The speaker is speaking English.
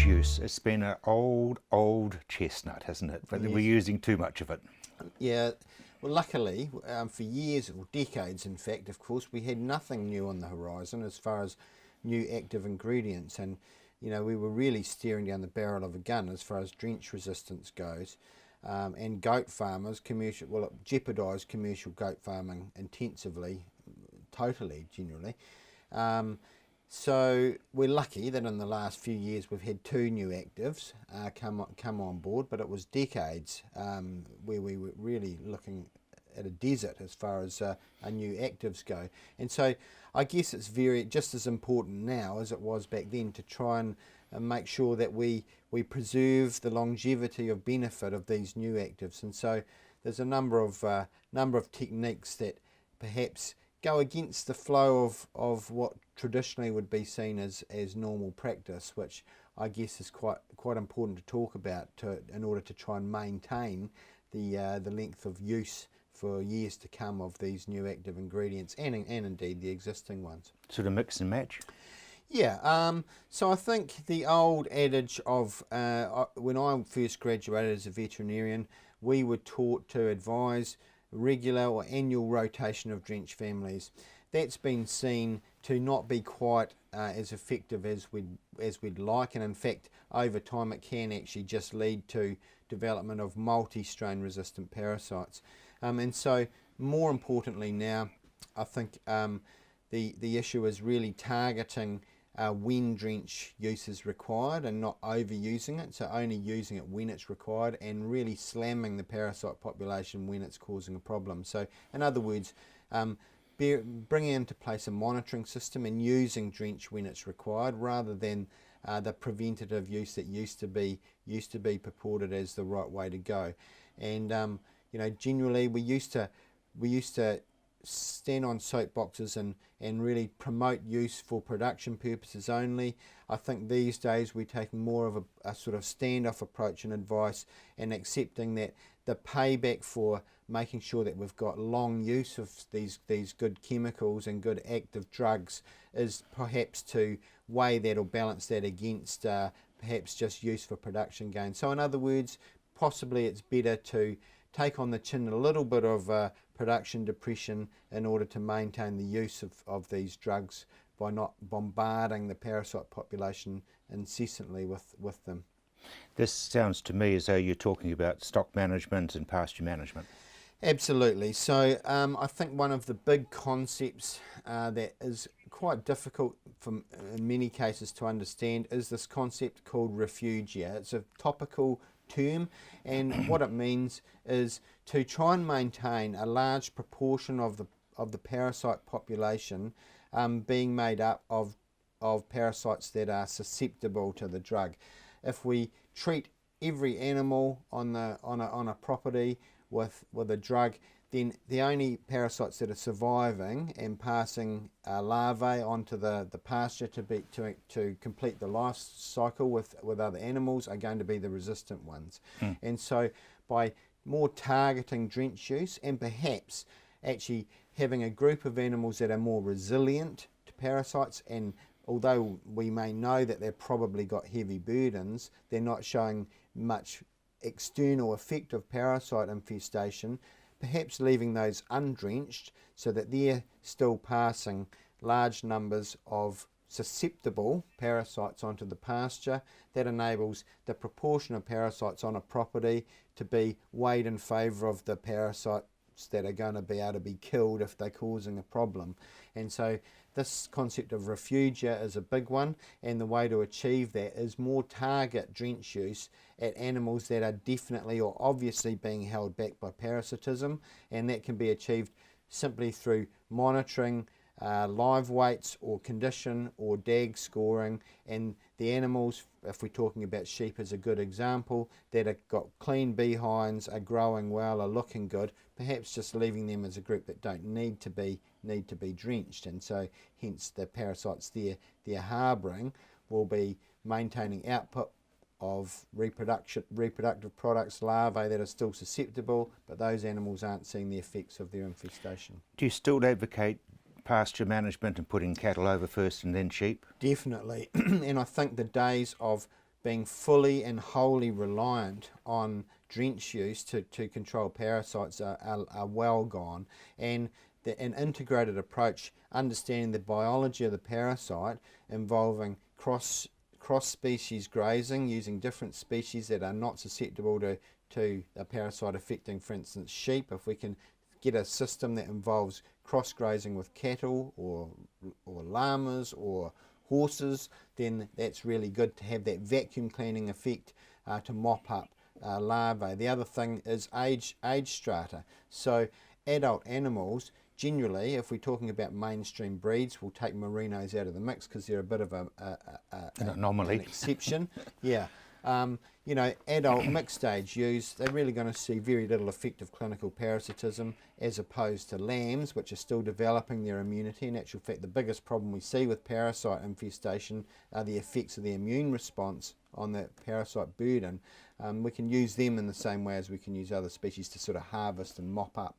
drench use, it's been an old chestnut, hasn't it? But we're using too much of it. Yeah, well, luckily, for years, or decades in fact, of course, we had nothing new on the horizon as far as new active ingredients, and you know, we were really staring down the barrel of a gun as far as drench resistance goes. And goat farmers, it jeopardised commercial goat farming intensively, totally, generally. So we're lucky that in the last few years we've had 2 new actives come on board, but it was decades where we were really looking at a desert as far as our new actives go. And so I guess it's just as important now as it was back then to try and make sure that we preserve the longevity of benefit of these new actives. And so there's a number of techniques that perhaps go against the flow of what traditionally would be seen as normal practice, which I guess is quite important to talk about in order to try and maintain the length of use for years to come of these new active ingredients and indeed the existing ones. Sort of mix and match? Yeah, so I think the old adage of when I first graduated as a veterinarian, we were taught to advise regular or annual rotation of drench families. That's been seen to not be quite as effective as we'd like, and in fact over time it can actually just lead to development of multi-strain resistant parasites. And so more importantly now, I think the issue is really targeting when drench use is required and not overusing it, so only using it when it's required and really slamming the parasite population when it's causing a problem. So in other words, bringing into place a monitoring system and using drench when it's required rather than the preventative use that used to be purported as the right way to go. And you know, generally we used to stand on soapboxes and really promote use for production purposes only. I think these days we're taking more of a sort of standoff approach and advice, and accepting that the payback for making sure that we've got long use of these good chemicals and good active drugs is perhaps to weigh that or balance that against perhaps just use for production gain. So in other words, possibly it's better to take on the chin a little bit of production depression in order to maintain the use of these drugs by not bombarding the parasite population incessantly with them. This sounds to me as though you're talking about stock management and pasture management. Absolutely. So I think one of the big concepts that is quite difficult in many cases to understand is this concept called refugia. It's a topical term, and what it means is to try and maintain a large proportion of the parasite population being made up of parasites that are susceptible to the drug. If we treat every animal on a property with a drug, then the only parasites that are surviving and passing larvae onto the pasture to complete the life cycle with other animals are going to be the resistant ones. And so by more targeting drench use and perhaps actually having a group of animals that are more resilient to parasites, and although we may know that they've probably got heavy burdens, they're not showing much external effect of parasite infestation, perhaps leaving those undrenched so that they're still passing large numbers of susceptible parasites onto the pasture. That enables the proportion of parasites on a property to be weighed in favour of the parasites that are going to be able to be killed if they're causing a problem. And so this concept of refugia is a big one, and the way to achieve that is more target drench use at animals that are definitely or obviously being held back by parasitism, and that can be achieved simply through monitoring live weights or condition or DAG scoring, and the animals, if we're talking about sheep as a good example, that have got clean behinds, are growing well, are looking good, perhaps just leaving them as a group that don't need to be drenched, and so hence the parasites they're harbouring will be maintaining output of reproductive products, larvae that are still susceptible, but those animals aren't seeing the effects of their infestation. Do you still advocate pasture management and putting cattle over first and then sheep? Definitely. And I think the days of being fully and wholly reliant on drench use to control parasites are well gone, and an integrated approach, understanding the biology of the parasite, involving cross-species grazing, using different species that are not susceptible to a parasite affecting, for instance, sheep. If we can get a system that involves cross-grazing with cattle or llamas or horses, then that's really good to have that vacuum cleaning effect to mop up larvae. The other thing is age strata. So adult animals, generally, if we're talking about mainstream breeds, we'll take merinos out of the mix because they're a bit of An anomaly. an exception. Yeah. You know, adult mixed age ewes, they're really going to see very little effect of clinical parasitism, as opposed to lambs, which are still developing their immunity. In actual fact, the biggest problem we see with parasite infestation are the effects of the immune response on the parasite burden. We can use them in the same way as we can use other species to sort of harvest and mop up